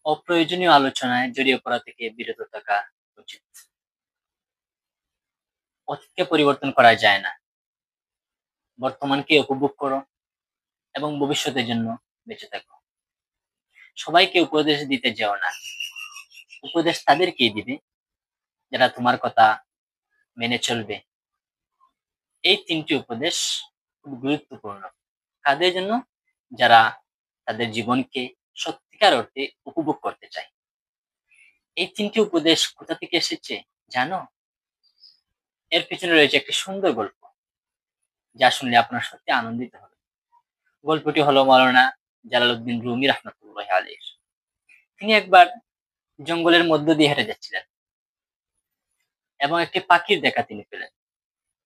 অপ্রয়োজনীয় আলোচনায় জড়িয়ে পড়া থেকে বিরত থাকা উচিত। অতীতকে পরিবর্তন করা যায় না। বর্তমানকে উপভোগ করো এবং ভবিষ্যতের জন্য বেঁচে থাকো। সবাইকে উপদেশ দিতে যেও না। উপদেশ তাদেরকেই দিবে যারা তোমার কথা মেনে চলবে। এই ৩টি উপদেশ খুব গুরুত্বপূর্ণ। কাদের জন্য? যারা তাদের জীবনকে সত্যিকার অর্থে উপভোগ করতে চায়। এই ৩টি উপদেশ কোথা থেকে এসেছে জানো? এর পেছনে রয়েছে একটি সুন্দর গল্প, যা শুনলে আপনার সত্যি আনন্দিত হবে। গল্পটি হলো মাওলানা জালালউদ্দিন রুমি রাহমাতুল্লাহি আলাইহির। তিনি একবার জঙ্গলের মধ্য দিয়ে হেঁটে যাচ্ছিলেন এবং একটি পাখির দেখা তিনি পেলেন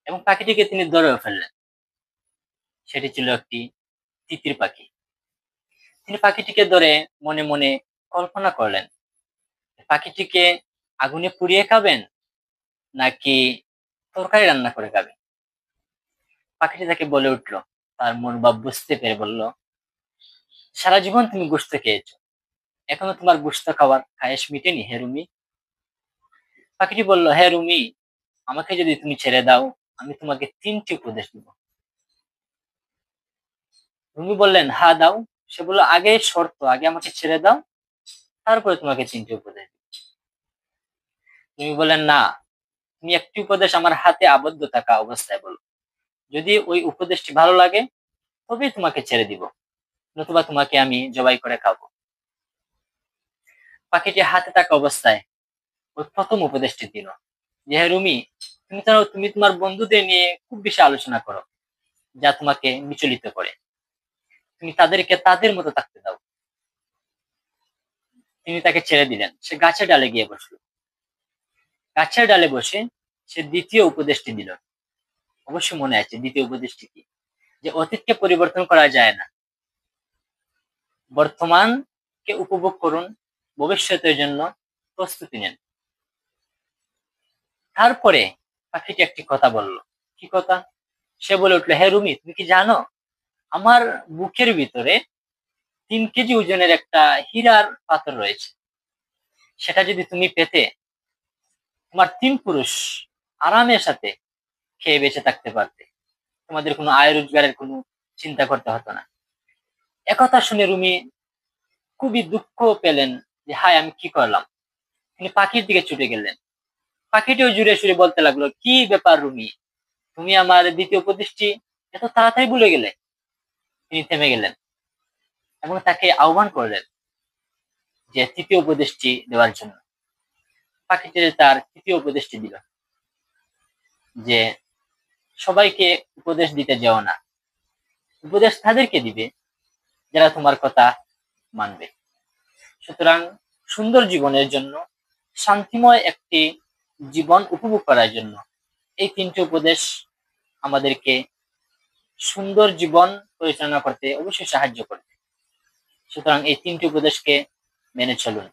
এবং পাখিটিকে তিনি ধরেও ফেললেন। সেটি ছিল একটি তিতির পাখি। তিনি পাখিটিকে ধরে মনে মনে কল্পনা করলেন, পাখিটিকে আগুনে পুড়িয়ে খাবেন নাকি তরকারি রান্না করে খাবেন। পাখিটি তাকে বলে উঠল, তার মনোভাব বুঝতে পেরে বলল, সারা জীবন তুমি গোশত খেয়েছো, এখনো তোমার গোশত খাওয়ার খায়েশ মিটেনি হে রুমি। পাখিটি বলল, হে রুমি, আমাকে যদি তুমি ছেড়ে দাও আমি তোমাকে ৩টি উপদেশ দিব। রুমি বললেন, হ্যাঁ দাও। সে বলল, আগে শর্ত, আগে আমাকে ছেড়ে দাও, তারপরে তোমাকে ৩টি উপদেশ দিব। রুমি বললেন, না, তুমি একটি উপদেশ আমার হাতে আবদ্ধ থাকা অবস্থায় বলো। যদি ওই উপদেশটি ভালো লাগে তবেই তোমাকে ছেড়ে দিব, নতুবা তোমাকে আমি জবাই করে খাবো। পাখিটি হাতে থাকা অবস্থায় ওই প্রথম উপদেশটি দিল, যে হে রুমি, তুমি তোমার বন্ধুদের নিয়ে খুব বেশি আলোচনা করো, যা তোমাকে বিচলিত করে। তুমি তাদেরকে তাদের মতো থাকতে দাও। তিনি তাকে ছেড়ে দিলেন। সে গাছের ডালে গিয়ে বসলো। গাছের ডালে বসে সে দ্বিতীয় উপদেশটি দিল। অবশ্য মনে আছে দ্বিতীয় উপদেশটি কি? যে অতীতকে পরিবর্তন করা যায় না, বর্তমানকে উপভোগ করুন, ভবিষ্যতের জন্য প্রস্তুতি নেন। তারপরে পাখিটি একটি কথা বলল। কি কথা? সে বলে উঠলো, হে রুমি, তুমি কি জানো আমার বুকের ভিতরে ৩ কেজি ওজনের একটা হীরার পাথর রয়েছে। সেটা যদি তুমি পেতে তোমার ৩ পুরুষ আরামের সাথে খেয়ে বেঁচে থাকতে পারতে, তোমাদের কোনো আয় রোজগারের কোনো চিন্তা করতে হতো না। একথা শুনে রুমি খুবই দুঃখ পেলেন যে হায়, আমি কি করলাম। তিনি পাখির দিকে ছুটে গেলেন। পাখিটিও জুড়ে সুরে বলতে লাগলো, কি ব্যাপার রুমি, তুমি আমার দ্বিতীয় উপদেশটি এত তাড়াতাড়ি ভুলে গেলে। তিনি থেমে গেলেন এবং তাকে আহ্বান করলেন যে তৃতীয় উপদেশটি দেওয়ার জন্য। পাখিটি তার তৃতীয় উপদেশটি দিল, যে সবাইকে উপদেশ দিতে যেও না। উপদেশ তাদেরকে দিবে যারা তোমার কথা মানবে। সুতরাং সুন্দর জীবনের জন্য, শান্তিময় একটি জীবন উপভোগ করার জন্য এই ৩টি উপদেশ আমাদেরকে সুন্দর জীবন পরিচালনা করতে অবশ্যই সাহায্য করবে। সুতরাং এই ৩টি উপদেশকে মেনে চলুন।